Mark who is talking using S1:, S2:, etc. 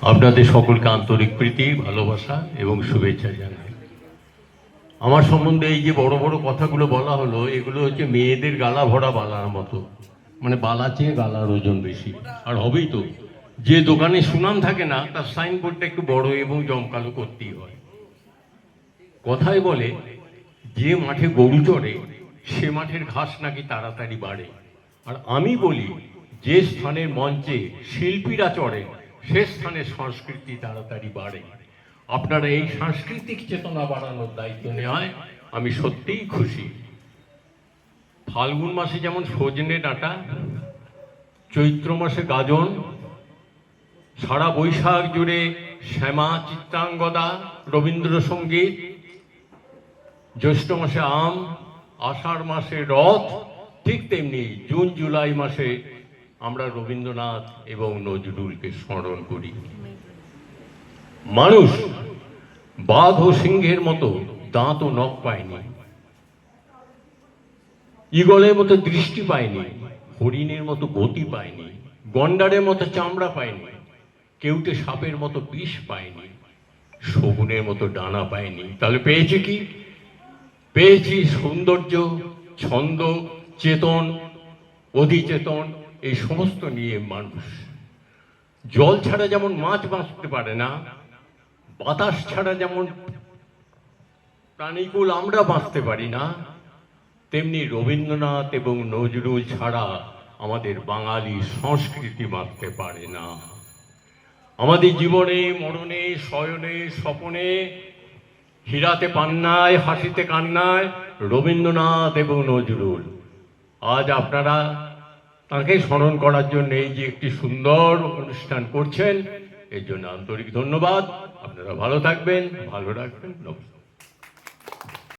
S1: আপনাদের সকলকে আন্তরিক প্রীতি, ভালোবাসা এবং শুভেচ্ছা জানাই। আমার সম্বন্ধে এই যে বড় বড় কথাগুলো বলা হলো, এগুলো হচ্ছে মেয়েদের গালা ভরা বালার মতো, মানে বালা চেয়ে গালার ওজন বেশি। আর হবেই তো, যে দোকানে সুনাম থাকে না তার সাইনবোর্ডটা একটু বড় এবং জমকালো করতেই হয়। কথায় বলে, যে মাঠে গরু চড়ে সে মাঠের ঘাস নাকি তাড়াতাড়ি বাড়ে। আর আমি বলি, যে স্থানের মঞ্চে শিল্পীরা চড়ে সে স্থানে সংস্কৃতি তাড়াতাড়ি বাড়ে। আপনারা এই সাংস্কৃতিক চেতনা বাড়ানোর দায়িত্ব নেওয়ায় আমি সত্যিই খুশি। ফাল্গুন মাসে যেমন সজনে ডাঁটা, চৈত্র মাসে গাজন, সারা বৈশাখ জুড়ে শ্যামা চিত্রাঙ্গদা রবীন্দ্রসঙ্গীত, জ্যৈষ্ঠ মাসে আম, আষাঢ় মাসে রথ, ঠিক তেমনি জুন জুলাই মাসে আমরা রবীন্দ্রনাথ এবং নজরুলকে স্মরণ করি। মানুষ বাঘ ও সিংহের মতো দাঁত ও নখ পায়নি, ঈগলের মতো দৃষ্টি পায়নি, হরিণের মতো গতি পায়নি, গন্ডারের মতো চামড়া পায়নি, কেউটে সাপের মতো বিষ পায়নি, শগুনের মতো ডানা পায়নি। তাহলে পেয়েছে কি? পেয়েছি সৌন্দর্য, ছন্দ, চেতন, অধিচেতন, এই সমস্ত নিয়ে মানুষ। জল ছাড়া যেমন মাছ বাঁচতে পারে না, বাতাস ছাড়া যেমন প্রাণীকুল আমরা বাঁচতে পারি না, তেমনি রবীন্দ্রনাথ এবং নজরুল ছাড়া আমাদের বাঙালি সংস্কৃতি বাঁচতে পারে না। আমাদের জীবনে, মরণে, শয়নে, স্বপনে, হীরাতে পান্নায়, হাসিতে কান্নায় রবীন্দ্রনাথ এবং নজরুল। আজ আপনারা তাকে স্মরণ করার জন্য এই যে একটি সুন্দর অনুষ্ঠান করছেন, এর জন্য আন্তরিক ধন্যবাদ। আপনারা ভালো থাকবেন, ভালো রাখবেন। নমস্কার।